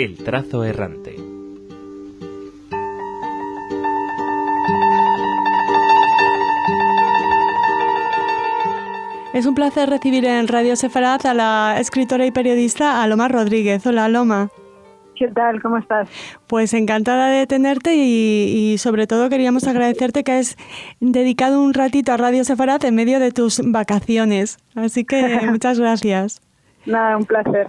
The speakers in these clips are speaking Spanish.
El trazo errante. Es un placer recibir en Radio Sefarat a la escritora y periodista Aloma Rodríguez. Hola, Aloma. ¿Qué tal? ¿Cómo estás? Pues encantada de tenerte y sobre todo queríamos agradecerte que has dedicado un ratito a Radio Sefarat en medio de tus vacaciones. Así que muchas gracias. Nada, un placer.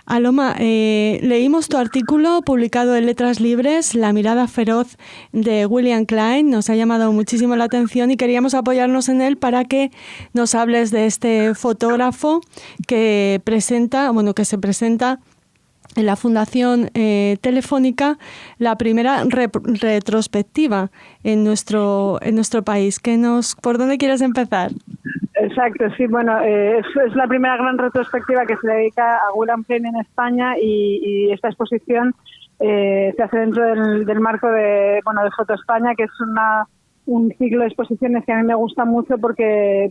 Aloma, leímos tu artículo publicado en Letras Libres, La mirada feroz de William Klein. Nos ha llamado muchísimo la atención y queríamos apoyarnos en él para que nos hables de este fotógrafo que se presenta en la Fundación Telefónica, la primera retrospectiva en nuestro país. ¿Por dónde quieres empezar? Exacto, sí, bueno, es la primera gran retrospectiva que se dedica a William Klein en España y esta exposición se hace dentro del marco de Foto España, que es un ciclo de exposiciones que a mí me gusta mucho porque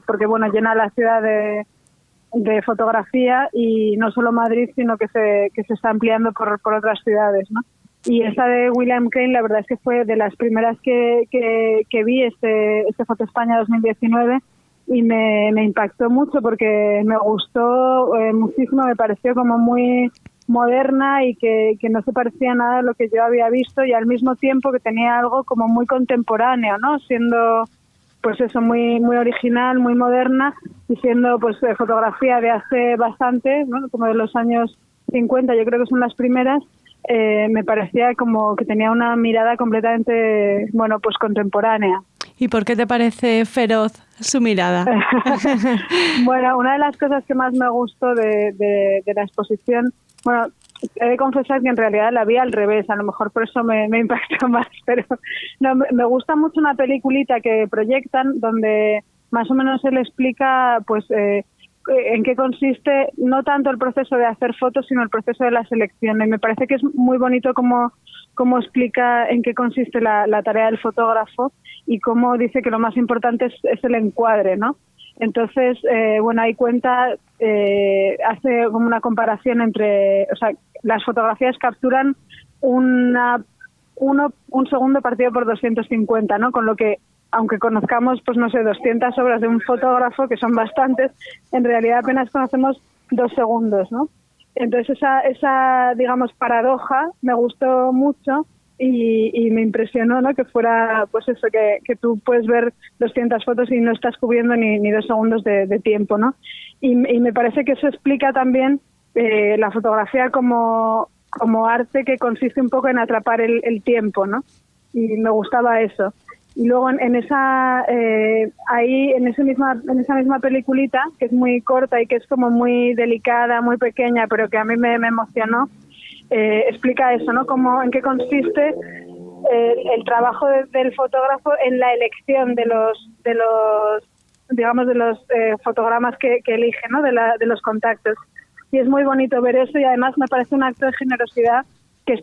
llena la ciudad de fotografía, y no solo Madrid, sino que se está ampliando por otras ciudades, ¿no? Y esa de William Klein, la verdad es que fue de las primeras que vi este Foto España 2019, y me impactó mucho porque me gustó muchísimo, me pareció como muy moderna y que no se parecía nada a lo que yo había visto, y al mismo tiempo que tenía algo como muy contemporáneo, ¿no? Siendo pues eso, muy muy original, muy moderna, y siendo pues fotografía de hace bastante, ¿no? Como de los años 50, yo creo que son las primeras. Me parecía como que tenía una mirada completamente, pues contemporánea. ¿Y por qué te parece feroz su mirada? Bueno, una de las cosas que más me gustó de la exposición, he de confesar que en realidad la vi al revés, a lo mejor por eso me impactó más, pero no, me gusta mucho una peliculita que proyectan donde más o menos él explica en qué consiste no tanto el proceso de hacer fotos, sino el proceso de la selección. Y me parece que es muy bonito cómo explica en qué consiste la tarea del fotógrafo, y cómo dice que lo más importante es el encuadre, ¿no? Entonces, ahí cuenta, hace como una comparación entre, las fotografías capturan un segundo partido por 250, ¿no? Con lo que, aunque conozcamos, 200 obras de un fotógrafo, que son bastantes, en realidad apenas conocemos 2 segundos, ¿no? Entonces esa digamos, paradoja me gustó mucho y me impresionó, ¿no? Que fuera, eso, que tú puedes ver 200 fotos y no estás cubriendo ni 2 segundos de tiempo, ¿no? Y me parece que eso explica también la fotografía como arte, que consiste un poco en atrapar el tiempo, ¿no? Y me gustaba eso. Y luego en esa misma peliculita, que es muy corta y que es como muy delicada, muy pequeña, pero que a mí me emocionó, explica eso, ¿no? En qué consiste el trabajo del fotógrafo en la elección de los fotogramas que elige, ¿no? De los contactos. Y es muy bonito ver eso, y además me parece un acto de generosidad que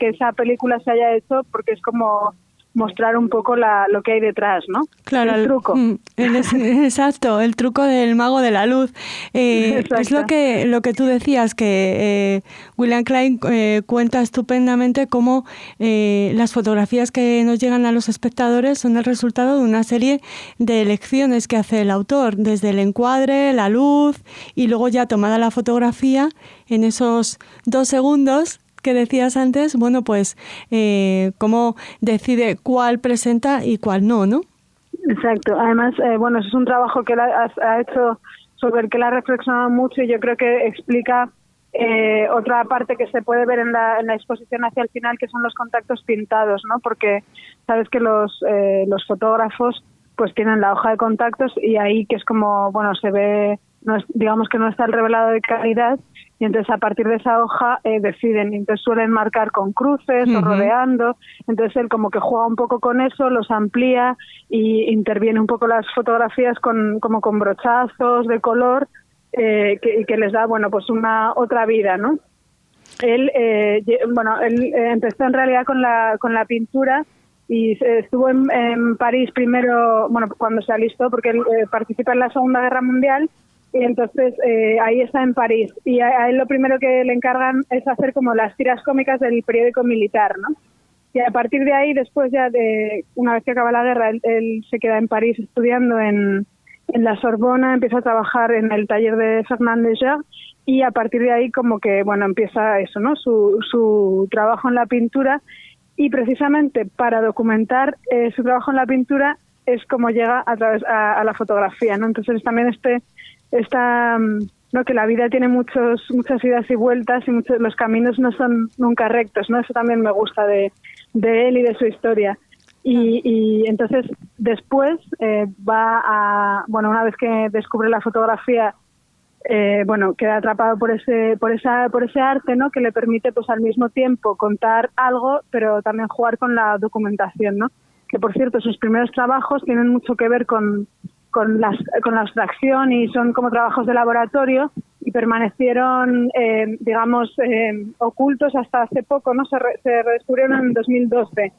esa película se haya hecho, porque es como mostrar un poco lo que hay detrás, ¿no? Claro, el truco. Exacto, el truco del mago de la luz. Es lo que tú decías, que William Klein cuenta estupendamente cómo las fotografías que nos llegan a los espectadores son el resultado de una serie de elecciones que hace el autor, desde el encuadre, la luz, y luego ya tomada la fotografía, en esos 2 segundos que decías antes, cómo decide cuál presenta y cuál no, ¿no? Exacto. Además, eso es un trabajo que él ha hecho, sobre el que él ha reflexionado mucho, y yo creo que explica otra parte que se puede ver en la exposición hacia el final, que son los contactos pintados, ¿no? Porque sabes que los fotógrafos pues tienen la hoja de contactos, y ahí que es como, se ve, digamos que no está el revelado de calidad, y entonces a partir de esa hoja deciden, entonces suelen marcar con cruces o rodeando. Entonces él como que juega un poco con eso, los amplía y interviene un poco las fotografías como con brochazos de color, que les da una otra vida, ¿no? Él empezó en realidad con la pintura, y estuvo en París primero, cuando se alistó, porque él participa en la Segunda Guerra Mundial, y entonces ahí está en París. Y a él lo primero que le encargan es hacer como las tiras cómicas del periódico militar, ¿no? Y a partir de ahí, después ya una vez que acaba la guerra, él se queda en París estudiando en la Sorbona, empieza a trabajar en el taller de Fernand Léger, y a partir de ahí como que, bueno, empieza eso, ¿no? Su trabajo en la pintura, y precisamente para documentar su trabajo en la pintura es como llega a la fotografía, ¿no? Entonces también ¿no? Que la vida tiene muchas idas y vueltas y los caminos no son nunca rectos, ¿no? Eso también me gusta de él y de su historia. Y entonces después una vez que descubre la fotografía, queda atrapado por ese arte, ¿no? Que le permite pues al mismo tiempo contar algo, pero también jugar con la documentación, ¿no? Que por cierto, sus primeros trabajos tienen mucho que ver con la abstracción y son como trabajos de laboratorio y permanecieron, ocultos hasta hace poco, ¿no? Se redescubrieron en 2012.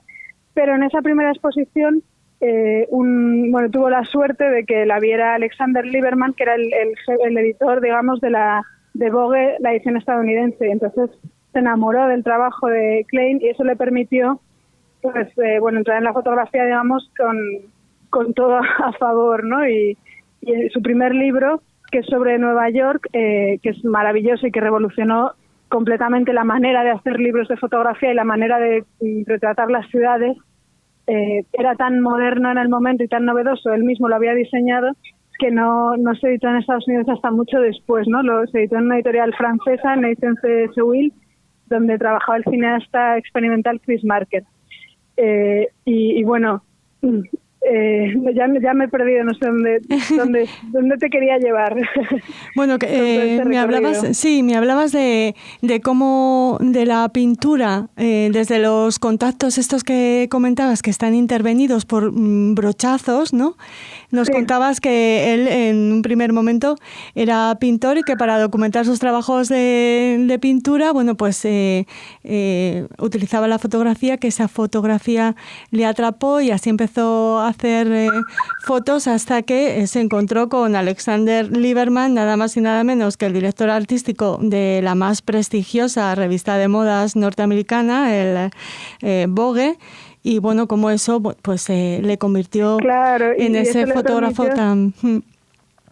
Pero en esa primera exposición tuvo la suerte de que la viera Alexander Lieberman, que era el editor, digamos, de Vogue, la edición estadounidense. Entonces se enamoró del trabajo de Klein y eso le permitió entrar en la fotografía, digamos, con todo a favor, ¿no? Y su primer libro, que es sobre Nueva York, que es maravilloso y que revolucionó completamente la manera de hacer libros de fotografía y la manera de retratar las ciudades, era tan moderno en el momento y tan novedoso, él mismo lo había diseñado, que no se editó en Estados Unidos hasta mucho después, ¿no? Se editó en una editorial francesa, en edición de Seuil, donde trabajaba el cineasta experimental Chris Marker. Ya me he perdido, no sé dónde te quería llevar. Bueno, me hablabas de cómo de la pintura, desde los contactos estos que comentabas, que están intervenidos por brochazos, ¿no? Nos contabas que él en un primer momento era pintor y que para documentar sus trabajos de pintura, utilizaba la fotografía, que esa fotografía le atrapó y así empezó a hacer fotos hasta que se encontró con Alexander Lieberman, nada más y nada menos que el director artístico de la más prestigiosa revista de modas norteamericana, el Vogue, y bueno, como eso le convirtió en ese fotógrafo tan...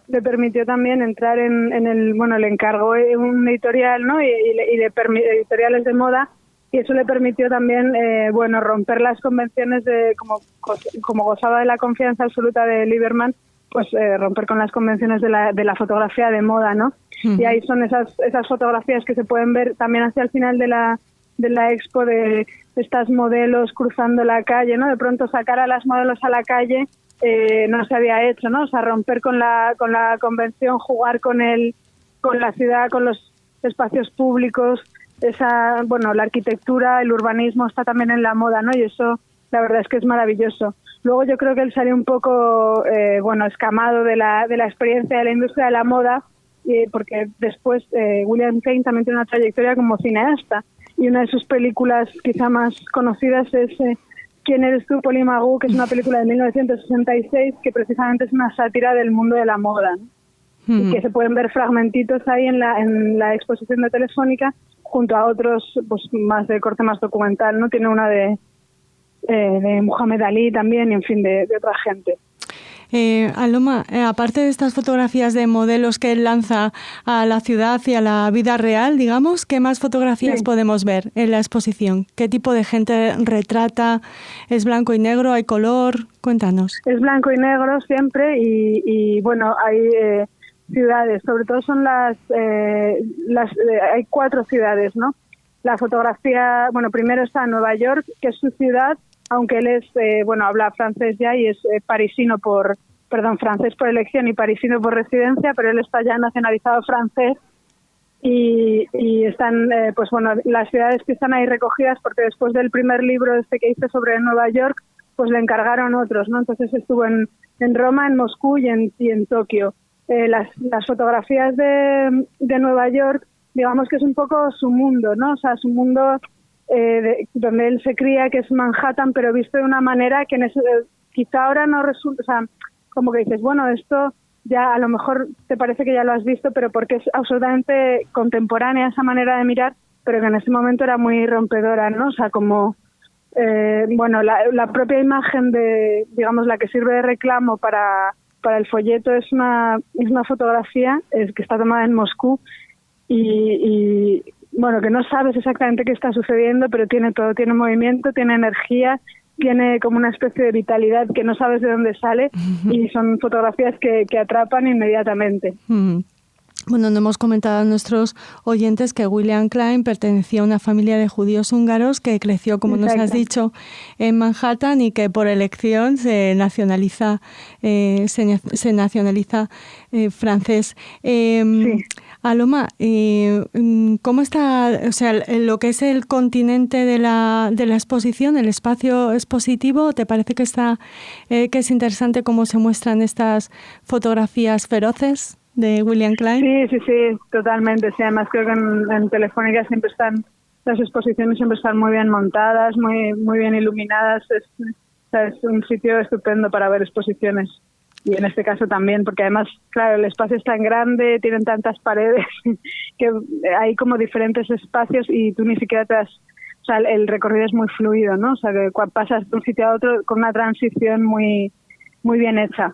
Le permitió también entrar en el... le encargó un editorial, ¿no? Y editoriales de moda, y eso le permitió también, romper las convenciones de... Como gozaba de la confianza absoluta de Lieberman, romper con las convenciones de la fotografía de moda, ¿no? Uh-huh. Y ahí son esas fotografías que se pueden ver también hacia el final de la expo, de estas modelos cruzando la calle, ¿no? De pronto sacar a las modelos a la calle no se había hecho, ¿no? O sea, romper con la convención, jugar con la ciudad, con los espacios públicos, la arquitectura, el urbanismo está también en la moda, ¿no? Y eso, la verdad es que es maravilloso. Luego yo creo que él salió un poco, escamado de la experiencia de la industria de la moda, porque después William Klein también tiene una trayectoria como cineasta, y una de sus películas quizá más conocidas es ¿Quién eres tú, Polly Magoo?, que es una película de 1966 que precisamente es una sátira del mundo de la moda, ¿no? Y que se pueden ver fragmentitos ahí en la exposición de Telefónica, junto a otros más de corte más documental, ¿no? Tiene una de Muhammad Ali también, y en fin, de otra gente. Aloma, aparte de estas fotografías de modelos que él lanza a la ciudad y a la vida real, digamos, ¿qué más fotografías podemos ver en la exposición? ¿Qué tipo de gente retrata? ¿Es blanco y negro? ¿Hay color? Cuéntanos. Es blanco y negro siempre y hay ciudades, sobre todo son hay 4 ciudades, ¿no? La fotografía, primero está Nueva York, que es su ciudad, aunque él es, habla francés ya y es francés por elección y parisino por residencia, pero él está ya nacionalizado francés y están, las ciudades que están ahí recogidas, porque después del primer libro que hice sobre Nueva York, le encargaron otros, ¿no? Entonces estuvo en Roma, en Moscú y en Tokio. Las fotografías de Nueva York, digamos que es un poco su mundo, ¿no? O sea, su mundo donde él se cría, que es Manhattan, pero visto de una manera que quizá ahora no resulta, o sea, como que dices, esto ya a lo mejor te parece que ya lo has visto, pero porque es absolutamente contemporánea esa manera de mirar, pero que en ese momento era muy rompedora, ¿no? O sea, como, la propia imagen de, digamos, la que sirve de reclamo para el folleto es una fotografía que está tomada en Moscú y que no sabes exactamente qué está sucediendo, pero tiene todo, tiene movimiento, tiene energía, tiene como una especie de vitalidad que no sabes de dónde sale y son fotografías que atrapan inmediatamente. Bueno, no hemos comentado a nuestros oyentes que William Klein pertenecía a una familia de judíos húngaros que creció, como nos has dicho, en Manhattan y que por elección se nacionaliza francés. Sí. Aloma, ¿cómo está, o sea, lo que es el continente de la exposición, el espacio expositivo? ¿Te parece que que es interesante cómo se muestran estas fotografías feroces de William Klein? Sí, totalmente. Sí, además creo que en Telefónica siempre las exposiciones siempre están muy bien montadas, muy bien iluminadas. Es un sitio estupendo para ver exposiciones. Y en este caso también, porque además, claro, el espacio es tan grande, tienen tantas paredes, que hay como diferentes espacios y tú ni siquiera o sea, el recorrido es muy fluido, ¿no? O sea, que pasas de un sitio a otro con una transición muy bien hecha.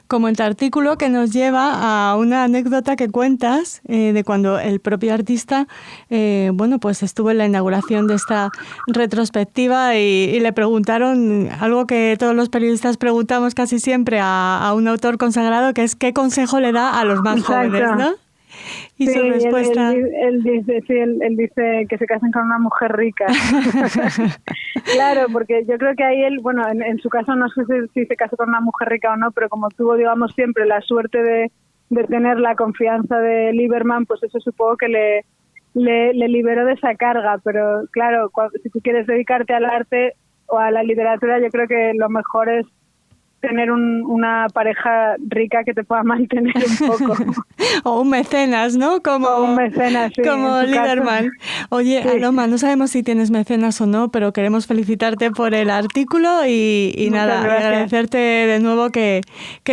Como el artículo que nos lleva a una anécdota que cuentas de cuando el propio artista pues estuvo en la inauguración de esta retrospectiva y le preguntaron algo que todos los periodistas preguntamos casi siempre a un autor consagrado, que es ¿qué consejo le da a los más jóvenes, ¿no? Y su respuesta... Él dice que se casen con una mujer rica. Claro, porque yo creo que ahí él, en su caso no sé si se casó con una mujer rica o no, pero como tuvo, digamos, siempre la suerte de tener la confianza de Lieberman, pues eso supongo que le liberó de esa carga. Pero claro, si tú quieres dedicarte al arte o a la literatura, yo creo que lo mejor es tener una pareja rica que te pueda mantener un poco. O un mecenas, ¿no? O un mecenas, sí. Como Lieberman. Oye, sí. Aloma, no sabemos si tienes mecenas o no, pero queremos felicitarte por el artículo y nada, agradecerte de nuevo que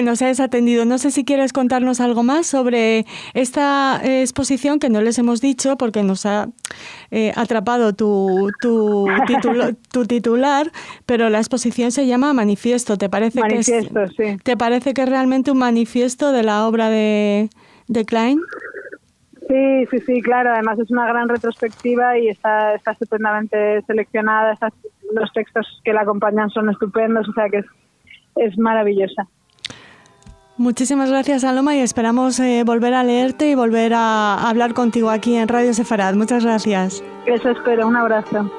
nos hayas atendido. No sé si quieres contarnos algo más sobre esta exposición que no les hemos dicho porque nos ha atrapado tu titular, pero la exposición se llama Manifiesto. ¿Te parece sí. ¿Te parece que es realmente un manifiesto de la obra de Klein? Sí, claro. Además es una gran retrospectiva y está estupendamente seleccionada. Los textos que la acompañan son estupendos, o sea que es maravillosa. Muchísimas gracias, Aloma, y esperamos volver a leerte y volver a hablar contigo aquí en Radio Sefarad. Muchas gracias. Eso espero. Un abrazo.